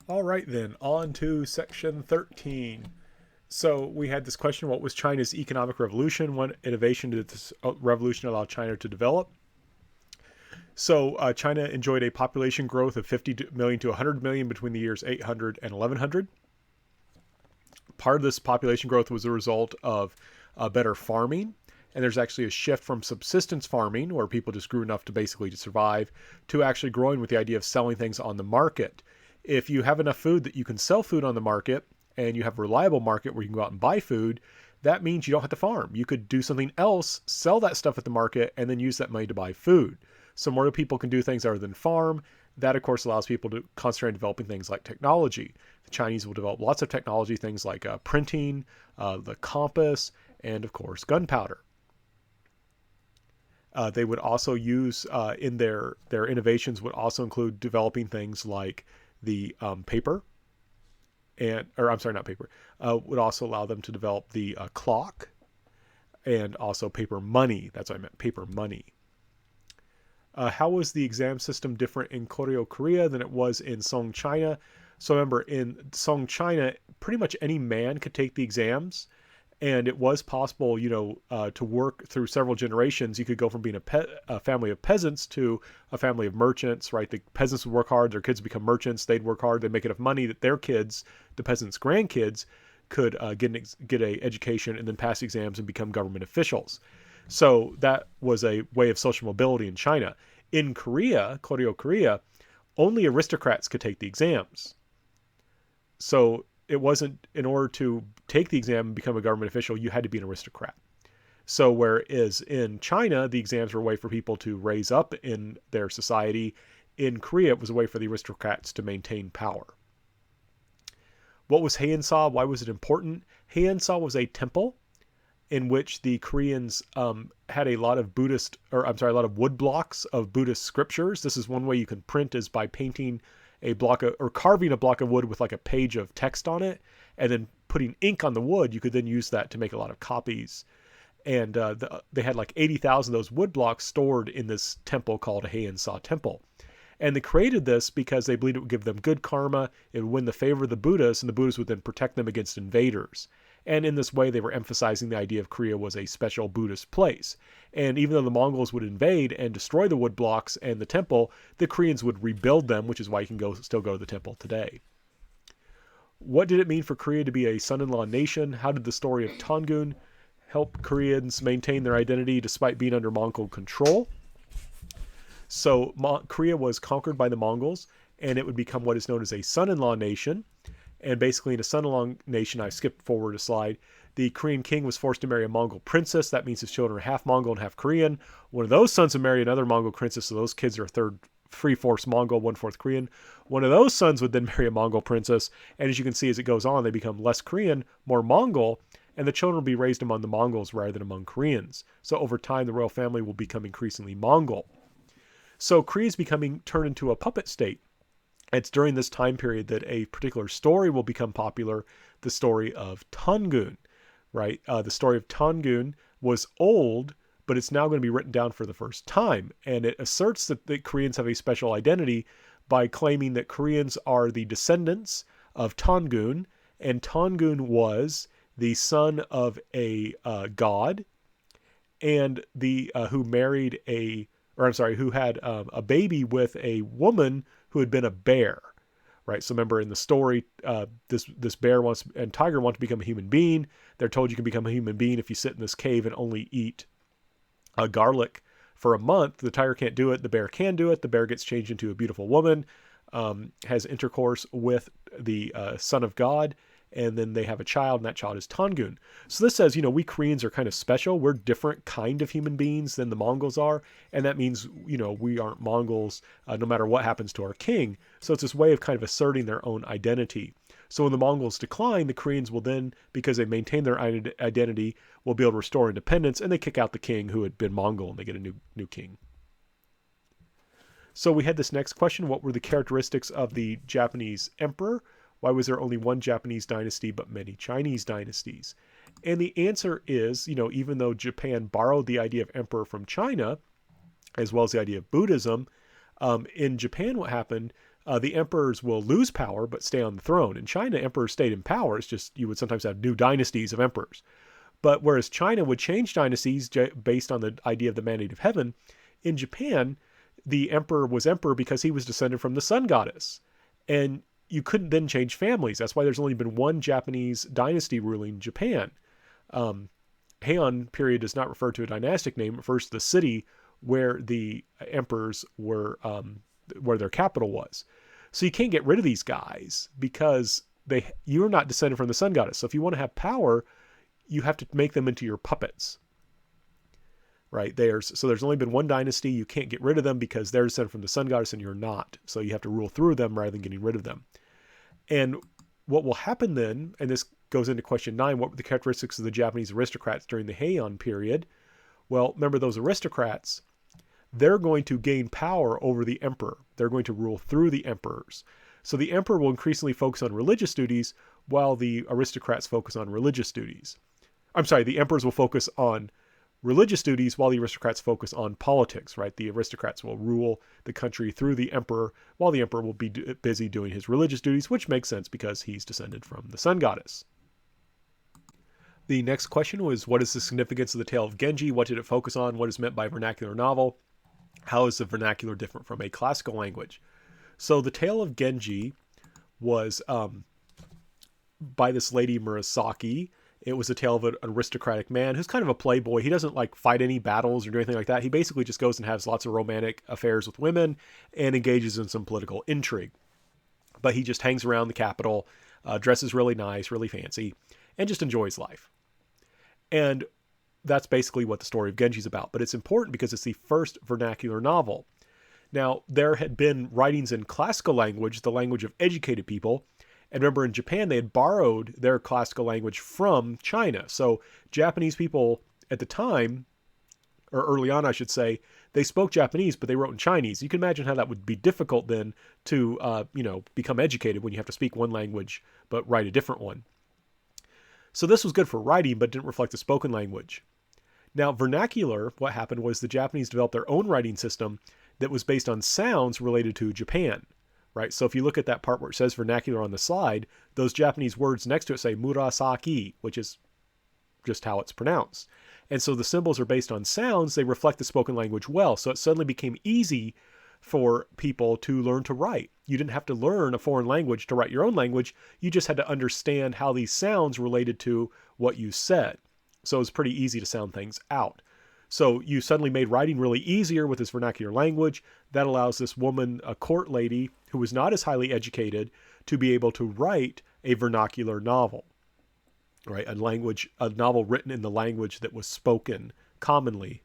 All right, then, on to section 13. So we had this question: what was China's economic revolution? What innovation did this revolution allow China to develop? So China enjoyed a population growth of 50 million to 100 million between the years 800 and 1100. Part of this population growth was a result of better farming. And there's actually a shift from subsistence farming, where people just grew enough to basically to survive, to actually growing with the idea of selling things on the market. If you have enough food that you can sell food on the market, and you have a reliable market where you can go out and buy food, that means you don't have to farm. You could do something else, sell that stuff at the market, and then use that money to buy food. So more people can do things other than farm. That, of course, allows people to concentrate on developing things like technology. The Chinese will develop lots of technology, things like printing, the compass, and, of course, gunpowder. They would also use in their innovations would also include developing things like the paper, and or I'm sorry, not paper. Would also allow them to develop the clock, and also paper money. That's what I meant, paper money. How was the exam system different in Koryo, Korea than it was in Song, China? So remember, in Song, China, pretty much any man could take the exams, and it was possible, to work through several generations. You could go from being a family of peasants to a family of merchants, right? The peasants would work hard, their kids would become merchants, they'd work hard, they'd make enough money that their kids, the peasants' grandkids, could get a education and then pass exams and become government officials. So that was a way of social mobility in China. In Korea, Koryo, Korea, only aristocrats could take the exams. So it wasn't, in order to take the exam and become a government official, you had to be an aristocrat. So whereas in China, the exams were a way for people to raise up in their society, in Korea, it was a way for the aristocrats to maintain power. What was Haeunsa? Why was it important? Haeunsa was a temple in which the Koreans had a lot of a lot of wood blocks of Buddhist scriptures. This is one way you can print, is by painting a block of, or carving a block of wood with like a page of text on it, and then putting ink on the wood. You could then use that to make a lot of copies. And they had like 80,000 of those wood blocks stored in this temple called a Haeunsa Temple. And they created this because they believed it would give them good karma, it would win the favor of the Buddhists, and the Buddhists would then protect them against invaders. And in this way, they were emphasizing the idea of Korea was a special Buddhist place. And even though the Mongols would invade and destroy the wood blocks and the temple, the Koreans would rebuild them, which is why you can still go to the temple today. What did it mean for Korea to be a son-in-law nation? How did the story of Tangun help Koreans maintain their identity despite being under Mongol control? So Korea was conquered by the Mongols, and it would become what is known as a son-in-law nation. And basically, in a son-in-law nation, I skipped forward a slide, the Korean king was forced to marry a Mongol princess. That means his children are half Mongol and half Korean. One of those sons would marry another Mongol princess, so those kids are three-fourths Mongol, one-fourth Korean. One of those sons would then marry a Mongol princess, and as you can see, as it goes on, they become less Korean, more Mongol, and the children will be raised among the Mongols rather than among Koreans. So over time, the royal family will become increasingly Mongol. So Korea is becoming turned into a puppet state. It's during this time period that a particular story will become popular, the story of Tangun, right? The story of Tangun was old, but it's now going to be written down for the first time. And it asserts that the Koreans have a special identity by claiming that Koreans are the descendants of Tangun, and Tangun was the son of a god, and who married who had a baby with a woman who had been a bear, right? So remember, in the story, this bear and tiger want to become a human being. They're told you can become a human being if you sit in this cave and only eat garlic for a month. The tiger can't do it. The bear can do it. The bear gets changed into a beautiful woman, has intercourse with the son of God, and then they have a child, and that child is Tangun. So this says, we Koreans are kind of special. We're different kind of human beings than the Mongols are, and that means, we aren't Mongols no matter what happens to our king. So it's this way of kind of asserting their own identity. So when the Mongols decline, the Koreans will then, because they maintain their identity, will be able to restore independence, and they kick out the king who had been Mongol, and they get a new king. So we had this next question: what were the characteristics of the Japanese emperor? Why was there only one Japanese dynasty but many Chinese dynasties? And the answer is, even though Japan borrowed the idea of emperor from China, as well as the idea of Buddhism, in Japan what happened, The emperors will lose power but stay on the throne. In China, emperors stayed in power. It's just you would sometimes have new dynasties of emperors. But whereas China would change dynasties based on the idea of the mandate of heaven, in Japan, the emperor was emperor because he was descended from the sun goddess. And you couldn't then change families. That's why there's only been one Japanese dynasty ruling Japan. Heian period does not refer to a dynastic name. It refers to the city where the emperors were, where their capital was. So you can't get rid of these guys because you're not descended from the sun goddess. So if you want to have power, you have to make them into your puppets. Right? So there's only been one dynasty. You can't get rid of them because they're descended from the sun goddess and you're not. So you have to rule through them rather than getting rid of them. And what will happen then, and this goes into question 9, what were the characteristics of the Japanese aristocrats during the Heian period? Well, remember those aristocrats, they're going to gain power over the emperor. They're going to rule through the emperors. So the emperor will increasingly focus on religious duties while the aristocrats focus on religious duties. I'm sorry, the emperors will focus on religious duties while the aristocrats focus on politics, right? The aristocrats will rule the country through the emperor while the emperor will be busy doing his religious duties, which makes sense because he's descended from the sun goddess. The next question was, what is the significance of the tale of Genji? What did it focus on? What is meant by vernacular novel? How is the vernacular different from a classical language? So the tale of Genji was by this lady Murasaki. It was a tale of an aristocratic man who's kind of a playboy. He doesn't like fight any battles or do anything like that. He basically just goes and has lots of romantic affairs with women and engages in some political intrigue. But he just hangs around the capital, dresses really nice, really fancy, and just enjoys life. And that's basically what the story of Genji's about. But it's important because it's the first vernacular novel. Now, there had been writings in classical language, the language of educated people. And remember, in Japan, they had borrowed their classical language from China. So Japanese people at the time, or early on, I should say, they spoke Japanese, but they wrote in Chinese. You can imagine how that would be difficult then to, become educated when you have to speak one language but write a different one. So this was good for writing, but didn't reflect the spoken language. Now, vernacular, what happened was the Japanese developed their own writing system that was based on sounds related to Japan. Right? So if you look at that part where it says vernacular on the slide, those Japanese words next to it say Murasaki, which is just how it's pronounced. And so the symbols are based on sounds. They reflect the spoken language well. So it suddenly became easy for people to learn to write. You didn't have to learn a foreign language to write your own language. You just had to understand how these sounds related to what you said. So it was pretty easy to sound things out. So you suddenly made writing really easier with this vernacular language. That allows this woman, a court lady who was not as highly educated, to be able to write a vernacular novel, right? A novel written in the language that was spoken commonly